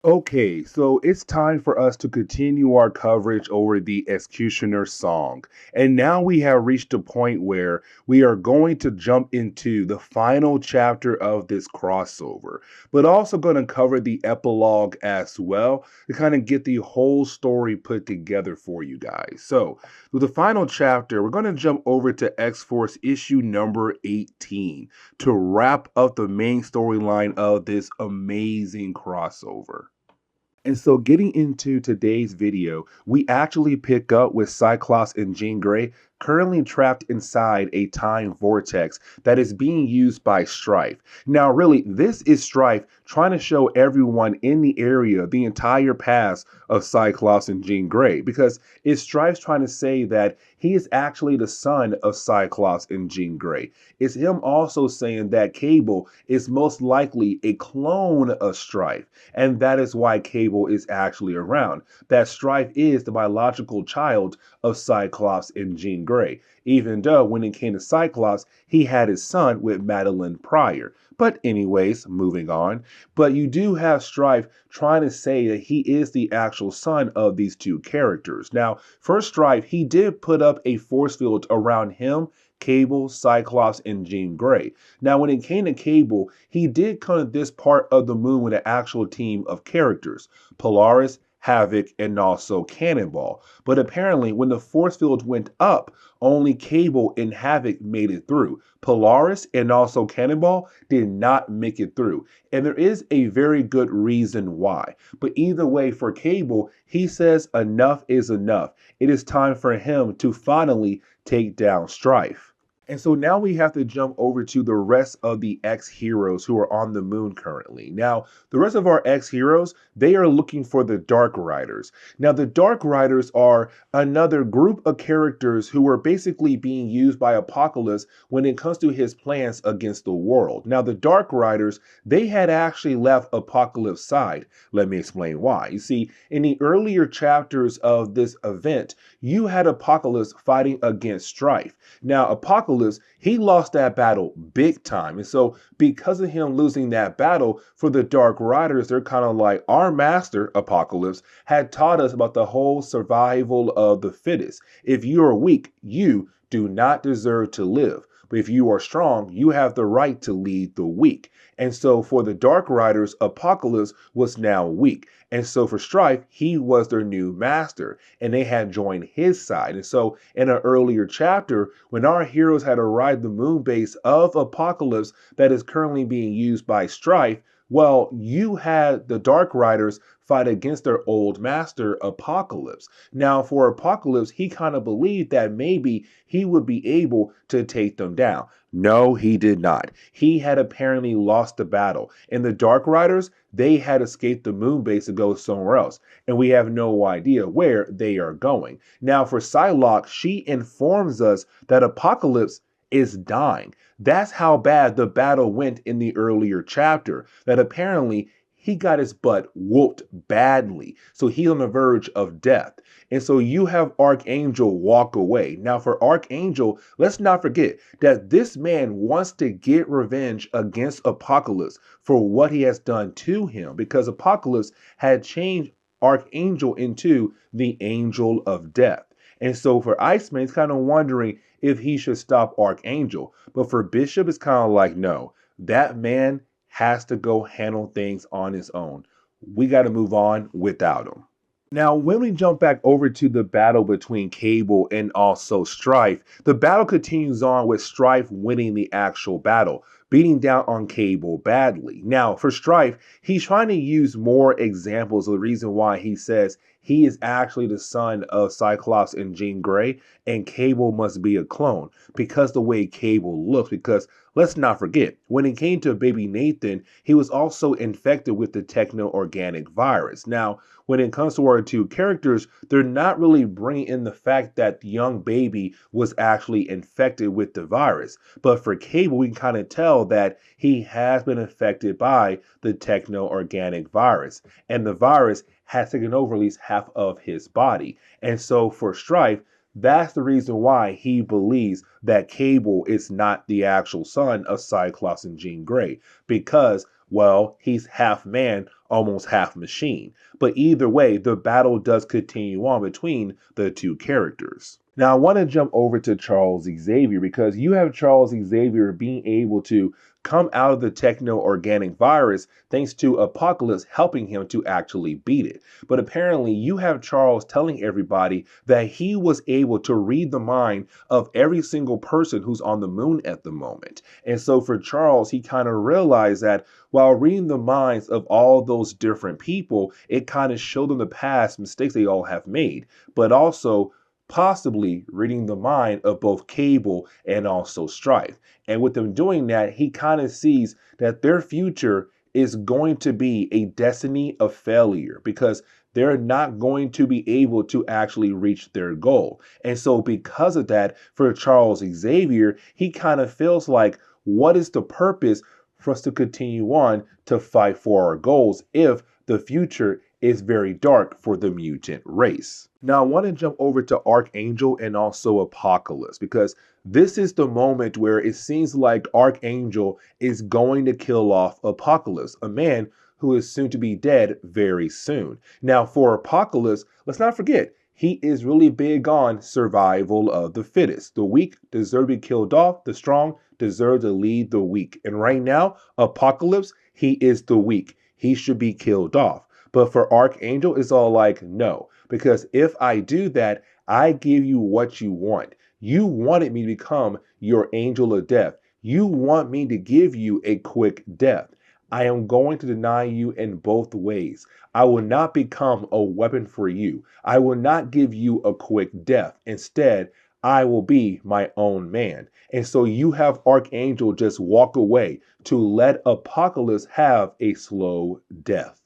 Okay, so it's time for us to continue our coverage over the X-Cutioner Song. And now we have reached a point where we are going to jump into the final chapter of this crossover, but also going to cover the epilogue as well to kind of get the whole story put together for you guys. So, with the final chapter, we're going to jump over to X-Force issue number 18 to wrap up the main storyline of this amazing crossover. And so, getting into today's video, we actually pick up with Cyclops and Jean Grey currently trapped inside a time vortex that is being used by Stryfe. Now, really, this is Stryfe trying to show everyone in the area the entire past of Cyclops and Jean Grey, because it's Stryfe trying to say that he is actually the son of Cyclops and Jean Grey. It's him also saying that Cable is most likely a clone of Stryfe, and that is why Cable is actually around. That Stryfe is the biological child of Cyclops and Jean Grey, even though when it came to Cyclops, he had his son with Madeline prior. But anyways, moving on. But you do have Stryfe trying to say that he is the actual son of these two characters. Now, for Stryfe, he did put up a force field around him, Cable, Cyclops, and Jean Grey. Now, when it came to Cable, he did come to this part of the moon with an actual team of characters: Polaris, Havoc, and also Cannonball. But apparently, when the force field went up, only Cable and Havoc made it through. Polaris and also Cannonball did not make it through. And there is a very good reason why. But either way, for Cable, he says enough is enough. It is time for him to finally take down Stryfe. And so now we have to jump over to the rest of the X heroes who are on the moon currently. Now, the rest of our X heroes, they are looking for the Dark Riders. Now, the Dark Riders are another group of characters who are basically being used by Apocalypse when it comes to his plans against the world. Now, the Dark Riders, they had actually left Apocalypse's side. Let me explain why. You see, in the earlier chapters of this event, you had Apocalypse fighting against Stryfe. Now, Apocalypse, he lost that battle big time. And so, because of him losing that battle, for the Dark Riders, they're kind of like, our master, Apocalypse, had taught us about the whole survival of the fittest. If you are weak, you do not deserve to live. But if you are strong, you have the right to lead the weak. And so for the Dark Riders, Apocalypse was now weak. And so for Stryfe, he was their new master, and they had joined his side. And so in an earlier chapter, when our heroes had arrived the moon base of Apocalypse that is currently being used by Stryfe, well, you had the Dark Riders fight against their old master, Apocalypse. Now, for Apocalypse, he kind of believed that maybe he would be able to take them down. No, he did not. He had apparently lost the battle. And the Dark Riders, they had escaped the moon base to go somewhere else. And we have no idea where they are going. Now, for Psylocke, she informs us that Apocalypse is dying. That's how bad the battle went in the earlier chapter, that apparently he got his butt whooped badly. So he's on the verge of death. And so you have Archangel walk away. Now, for Archangel, let's not forget that this man wants to get revenge against Apocalypse for what he has done to him, because Apocalypse had changed Archangel into the Angel of Death. And so for Iceman, he's kind of wondering if he should stop Archangel. But for Bishop, it's kind of like, no, that man has to go handle things on his own. We got to move on without him. Now, when we jump back over to the battle between Cable and also Stryfe, the battle continues on with Stryfe winning the actual battle, beating down on Cable badly. Now, for Stryfe, he's trying to use more examples of the reason why he says he is actually the son of Cyclops and Jean Grey, and Cable must be a clone because the way Cable looks. Because let's not forget, when it came to baby Nathan, he was also infected with the techno-organic virus. Now, when it comes to our two characters, they're not really bringing in the fact that the young baby was actually infected with the virus. But for Cable, we can kind of tell that he has been infected by the techno-organic virus. And the virus has taken over at least half of his body. And so for Stryfe, that's the reason why he believes that Cable is not the actual son of Cyclops and Jean Grey, because Well, he's half man, almost half machine. But either way, the battle does continue on between the two characters. Now, I want to jump over to Charles Xavier because you have Charles Xavier being able to come out of the techno-organic virus thanks to Apocalypse helping him to actually beat it. But apparently you have Charles telling everybody that he was able to read the mind of every single person who's on the moon at the moment. And so for Charles, he kind of realized that while reading the minds of all those different people, it kind of showed them the past mistakes they all have made, but also possibly reading the mind of both Cable and also Stryfe. And with them doing that, he kind of sees that their future is going to be a destiny of failure because they're not going to be able to actually reach their goal. And so because of that, for Charles Xavier, he kind of feels like, what is the purpose for us to continue on to fight for our goals if the future is very dark for the mutant race? Now, I want to jump over to Archangel and also Apocalypse because this is the moment where it seems like Archangel is going to kill off Apocalypse, a man who is soon to be dead very soon. Now, for Apocalypse, let's not forget, he is really big on survival of the fittest. The weak deserve to be killed off. The strong deserve to lead the weak. And right now, Apocalypse, he is the weak. He should be killed off. But for Archangel, it's all like, no, because if I do that, I give you what you want. You wanted me to become your angel of death. You want me to give you a quick death. I am going to deny you in both ways. I will not become a weapon for you. I will not give you a quick death. Instead, I will be my own man. And so you have Archangel just walk away to let Apocalypse have a slow death.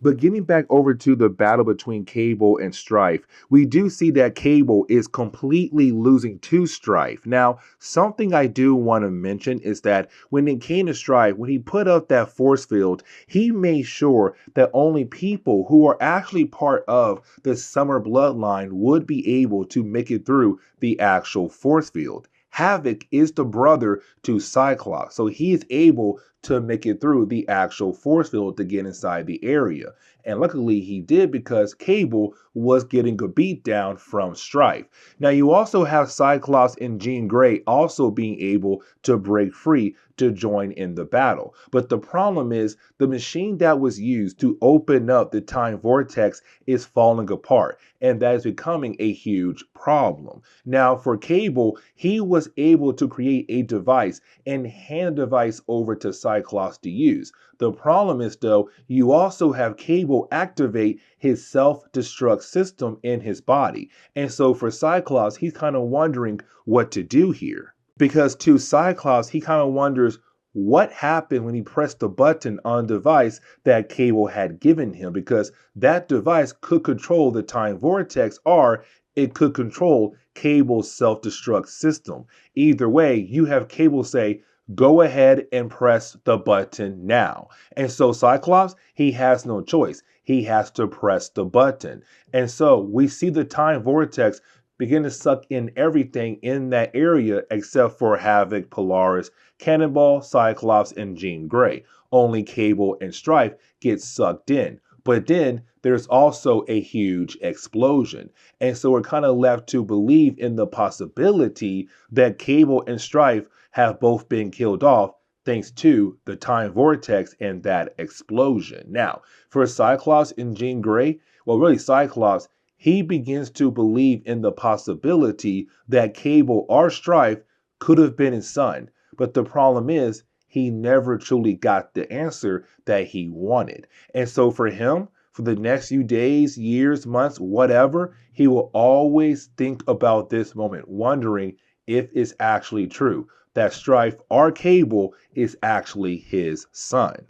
But getting back over to the battle between Cable and Stryfe, we do see that Cable is completely losing to Stryfe. Now, something I do want to mention is that when it came to Stryfe, when he put up that force field, he made sure that only people who are actually part of the Summer bloodline would be able to make it through the actual force field. Havoc is the brother to Cyclops, so he is able to make it through the actual force field to get inside the area. And luckily he did because Cable was getting a beat down from Stryfe. Now you also have Cyclops and Jean Grey also being able to break free to join in the battle. But the problem is the machine that was used to open up the time vortex is falling apart, and that is becoming a huge problem. Now for Cable, he was able to create a device and hand the device over to Cyclops to use. The problem is though, you also have Cable activate his self-destruct system in his body. And so for Cyclops, he's kind of wondering what to do here. Because to Cyclops, he kind of wonders what happened when he pressed the button on the device that Cable had given him, because that device could control the time vortex or it could control Cable's self-destruct system. Either way, you have Cable say, go ahead and press the button now. And so Cyclops, he has no choice. He has to press the button. And so we see the time vortex begin to suck in everything in that area except for Havoc, Polaris, Cannonball, Cyclops, and Jean Grey. Only Cable and Stryfe get sucked in. But then there's also a huge explosion. And so we're kind of left to believe in the possibility that Cable and Stryfe have both been killed off thanks to the time vortex and that explosion. Now, for Cyclops and Jean Grey, well, really Cyclops, he begins to believe in the possibility that Cable or Stryfe could have been his son. But the problem is, he never truly got the answer that he wanted. And so for him, for the next few days, years, months, whatever, he will always think about this moment, wondering if it's actually true that Stryfe or Cable is actually his son.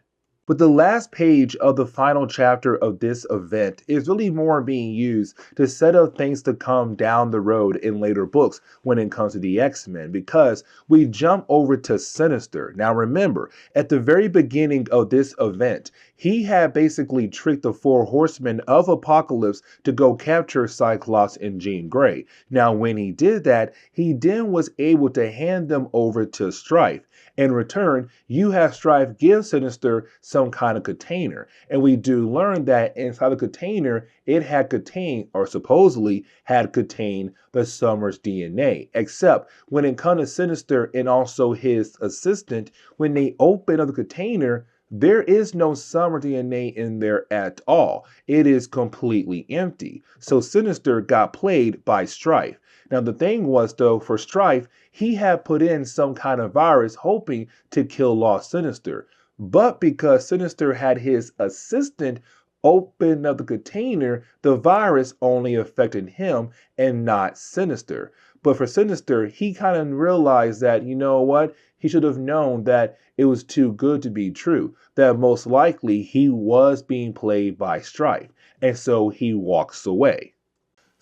But the last page of the final chapter of this event is really more being used to set up things to come down the road in later books when it comes to the X-Men, because we jump over to Sinister. Now remember, at the very beginning of this event, he had basically tricked the four horsemen of Apocalypse to go capture Cyclops and Jean Grey. Now, when he did that, he then was able to hand them over to Stryfe. In return, you have Stryfe give Sinister some kind of container. And we do learn that inside the container, it had contained, or supposedly had contained, the Summers DNA. Except when it comes to Sinister and also his assistant, when they open up the container, there is no Summer DNA in there at all. It is completely empty. So Sinister got played by Stryfe. Now the thing was though, for Stryfe, he had put in some kind of virus hoping to kill Lost Sinister. But because Sinister had his assistant open up the container, the virus only affected him and not Sinister. But for Sinister, he kind of realized that, you know what? He should have known that it was too good to be true, that most likely he was being played by Stryfe. And so he walks away.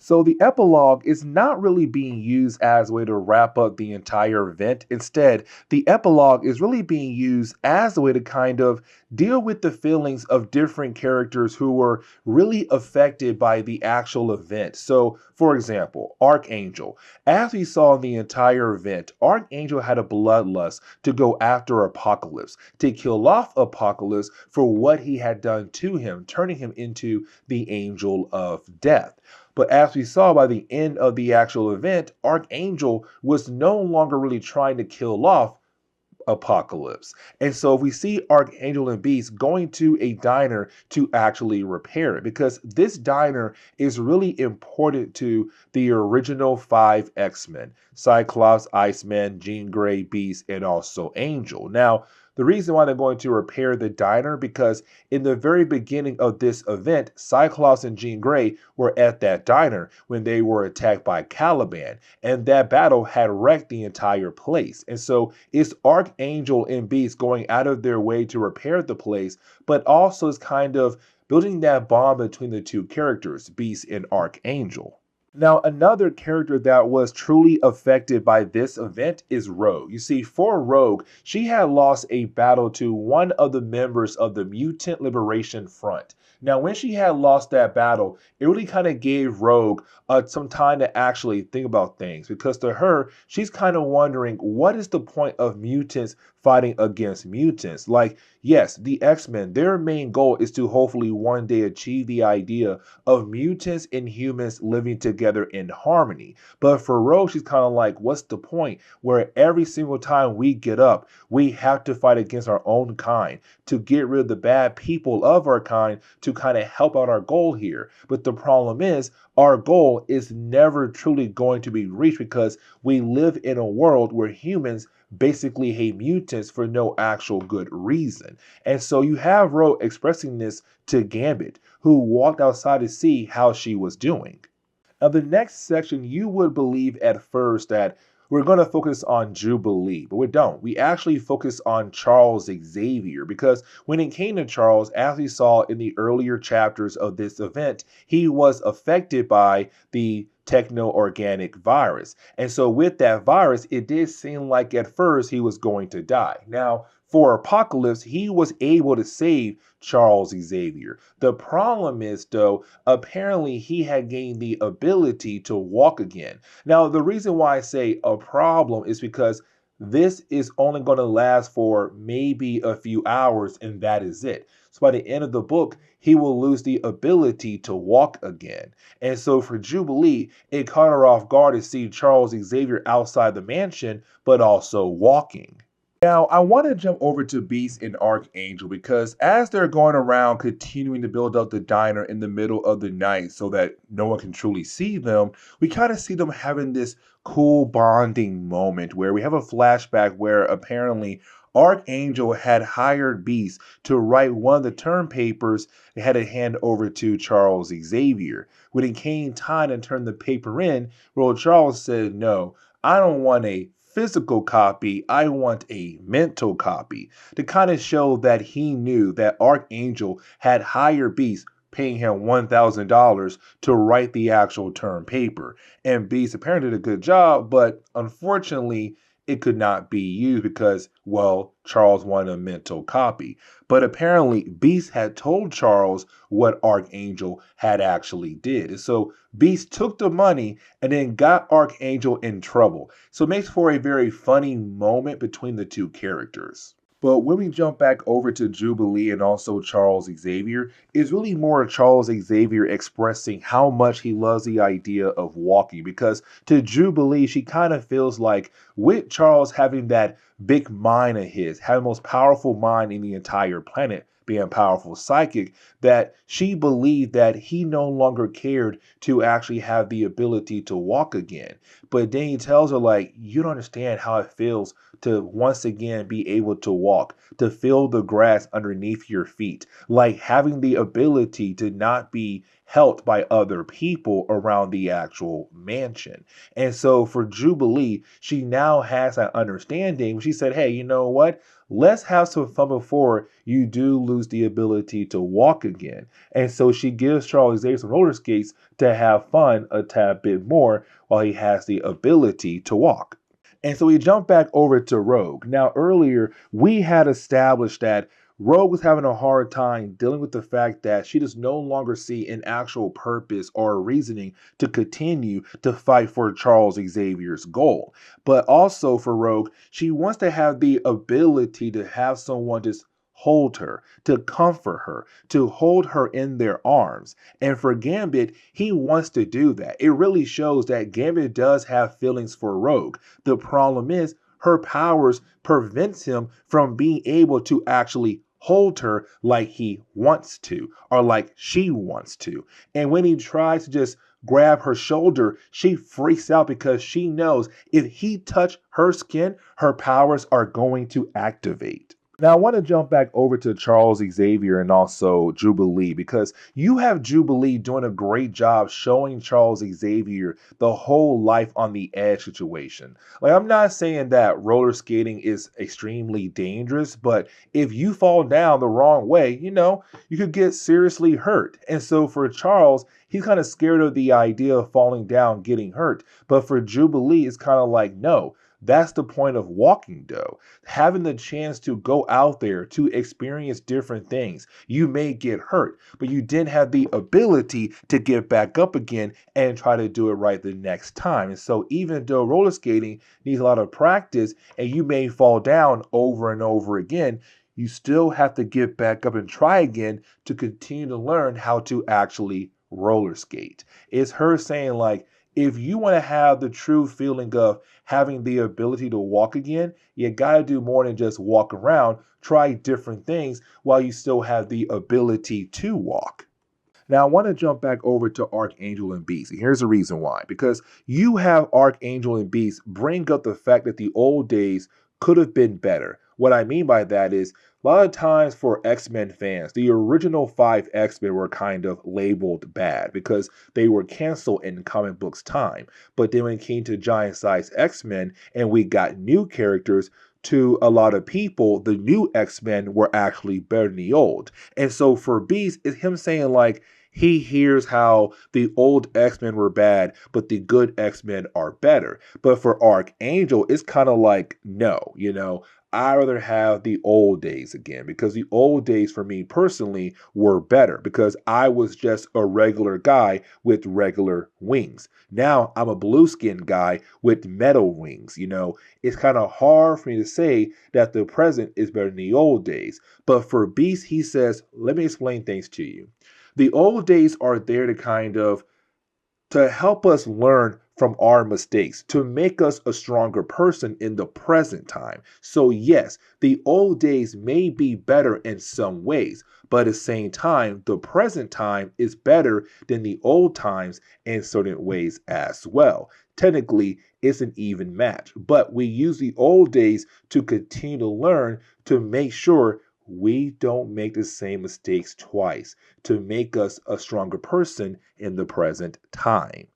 So the epilogue is not really being used as a way to wrap up the entire event. Instead, the epilogue is really being used as a way to kind of deal with the feelings of different characters who were really affected by the actual event. So, for example, Archangel. As we saw in the entire event, Archangel had a bloodlust to go after Apocalypse, to kill off Apocalypse for what he had done to him, turning him into the Angel of Death. But as we saw by the end of the actual event, Archangel was no longer really trying to kill off Apocalypse. And so we see Archangel and Beast going to a diner to actually repair it, because this diner is really important to the original 5 X-Men: Cyclops, Iceman, Jean Grey, Beast, and also Angel. Now, the reason why they're going to repair the diner, because in the very beginning of this event, Cyclops and Jean Grey were at that diner when they were attacked by Caliban, and that battle had wrecked the entire place. And so it's Archangel and Beast going out of their way to repair the place, but also is kind of building that bond between the two characters, Beast and Archangel. Now, another character that was truly affected by this event is Rogue. You see, for Rogue, she had lost a battle to one of the members of the Mutant Liberation Front. Now, when she had lost that battle, it really kind of gave Rogue some time to actually think about things, because to her, she's kind of wondering, what is the point of mutants fighting against mutants? Like, yes, the X-Men, their main goal is to hopefully one day achieve the idea of mutants and humans living together in harmony. But for Rogue, she's kind of like, what's the point where every single time we get up, we have to fight against our own kind to get rid of the bad people of our kind to kind of help out our goal here? But the problem is, our goal is never truly going to be reached, because we live in a world where humans basically hate mutants for no actual good reason. And so you have Rogue expressing this to Gambit, who walked outside to see how she was doing. Now, the next section, you would believe at first that we're going to focus on Jubilee, but we don't. We actually focus on Charles Xavier, because when it came to Charles, as we saw in the earlier chapters of this event, he was affected by the techno-organic virus. And so with that virus, it did seem like at first he was going to die. Now, for Apocalypse, he was able to save Charles Xavier. The problem is, though, apparently he had gained the ability to walk again. Now, the reason why I say a problem is because this is only going to last for maybe a few hours, and that is it. So by the end of the book, he will lose the ability to walk again. And so for Jubilee, it caught her off guard to see Charles Xavier outside the mansion, but also walking. Now, I want to jump over to Beast and Archangel, because as they're going around continuing to build up the diner in the middle of the night so that no one can truly see them, we kind of see them having this cool bonding moment where we have a flashback where apparently Archangel had hired Beast to write one of the term papers they had to hand over to Charles Xavier. When it came time to turn the paper in, well, Charles said, no, I don't want a physical copy, I want a mental copy, to kind of show that he knew that Archangel had hired Beast, paying him $1,000 to write the actual term paper. And Beast apparently did a good job, but unfortunately, it could not be used because, well, Charles wanted a mental copy. But apparently, Beast had told Charles what Archangel had actually did. And so Beast took the money and then got Archangel in trouble. So it makes for a very funny moment between the two characters. But when we jump back over to Jubilee and also Charles Xavier, it's really more Charles Xavier expressing how much he loves the idea of walking. Because to Jubilee, she kind of feels like with Charles having that big mind of his, having the most powerful mind in the entire planet, being a powerful psychic, that she believed that he no longer cared to actually have the ability to walk again. But then he tells her, like, you don't understand how it feels to once again be able to walk, to feel the grass underneath your feet, like having the ability to not be held by other people around the actual mansion. And so for Jubilee, she now has that understanding. She said, hey, you know what? Let's have some fun before you do lose the ability to walk again. And so she gives Charles Xavier some roller skates to have fun a tad bit more while he has the ability to walk. And so we jump back over to Rogue. Now, earlier, we had established that Rogue was having a hard time dealing with the fact that she does no longer see an actual purpose or reasoning to continue to fight for Charles Xavier's goal. But also for Rogue, she wants to have the ability to have someone just hold her, to comfort her, to hold her in their arms. And for Gambit, he wants to do that. It really shows that Gambit does have feelings for Rogue. The problem is her powers prevents him from being able to actually hold her like he wants to or like she wants to. And when he tries to just grab her shoulder, she freaks out because she knows if he touch her skin, her powers are going to activate. Now, I want to jump back over to Charles Xavier and also Jubilee because you have Jubilee doing a great job showing Charles Xavier the whole life on the edge situation. Like, I'm not saying that roller skating is extremely dangerous, but if you fall down the wrong way, you could get seriously hurt. And so for Charles, he's kind of scared of the idea of falling down, getting hurt. But for Jubilee, it's kind of like, no. That's the point of walking, though. Having the chance to go out there to experience different things. You may get hurt, but you didn't have the ability to get back up again and try to do it right the next time. And so even though roller skating needs a lot of practice and you may fall down over and over again, you still have to get back up and try again to continue to learn how to actually roller skate. It's her saying, like, if you want to have the true feeling of having the ability to walk again, you got to do more than just walk around. Try different things while you still have the ability to walk. Now, I want to jump back over to Archangel and Beast. And here's the reason why. Because you have Archangel and Beast bring up the fact that the old days could have been better. What I mean by that is, a lot of times for X-Men fans, the original 5 X-Men were kind of labeled bad because they were canceled in comic books time. But then when it came to Giant Size X-Men and we got new characters, to a lot of people, the new X-Men were actually better than the old. And so for Beast, it's him saying, like, he hears how the old X-Men were bad, but the good X-Men are better. But for Archangel, it's kind of like, no, I'd rather have the old days again because the old days for me personally were better because I was just a regular guy with regular wings. Now I'm a blue skinned guy with metal wings. It's kind of hard for me to say that the present is better than the old days. But for Beast, he says, let me explain things to you. The old days are there to help us learn from our mistakes, to make us a stronger person in the present time. So yes, the old days may be better in some ways, but at the same time, the present time is better than the old times in certain ways as well. Technically, it's an even match, but we use the old days to continue to learn to make sure we don't make the same mistakes twice, to make us a stronger person in the present time.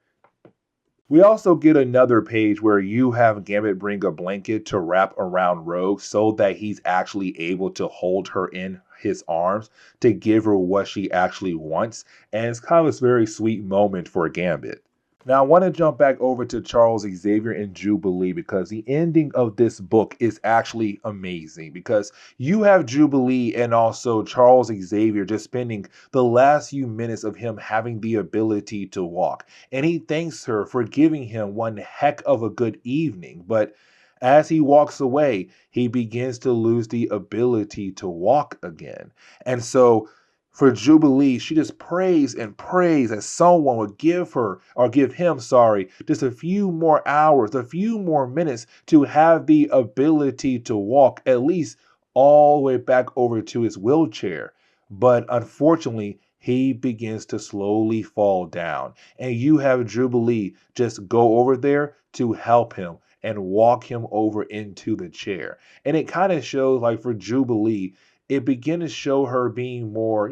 We also get another page where you have Gambit bring a blanket to wrap around Rogue so that he's actually able to hold her in his arms to give her what she actually wants. And it's kind of a very sweet moment for Gambit. Now, I want to jump back over to Charles Xavier and Jubilee because the ending of this book is actually amazing. Because you have Jubilee and also Charles Xavier just spending the last few minutes of him having the ability to walk. And he thanks her for giving him one heck of a good evening. But as he walks away, he begins to lose the ability to walk again. And so, for Jubilee, she just prays and prays that someone would give her, or give him, sorry, just a few more hours, a few more minutes to have the ability to walk, at least all the way back over to his wheelchair. But unfortunately, he begins to slowly fall down. And you have Jubilee just go over there to help him and walk him over into the chair. And it kind of shows, like, for Jubilee, it began to show her being more,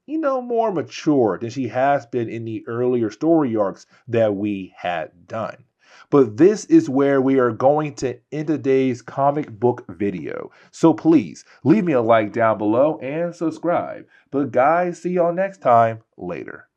more mature than she has been in the earlier story arcs that we had done. But this is where we are going to end today's comic book video. So please leave me a like down below and subscribe. But guys, see y'all next time. Later.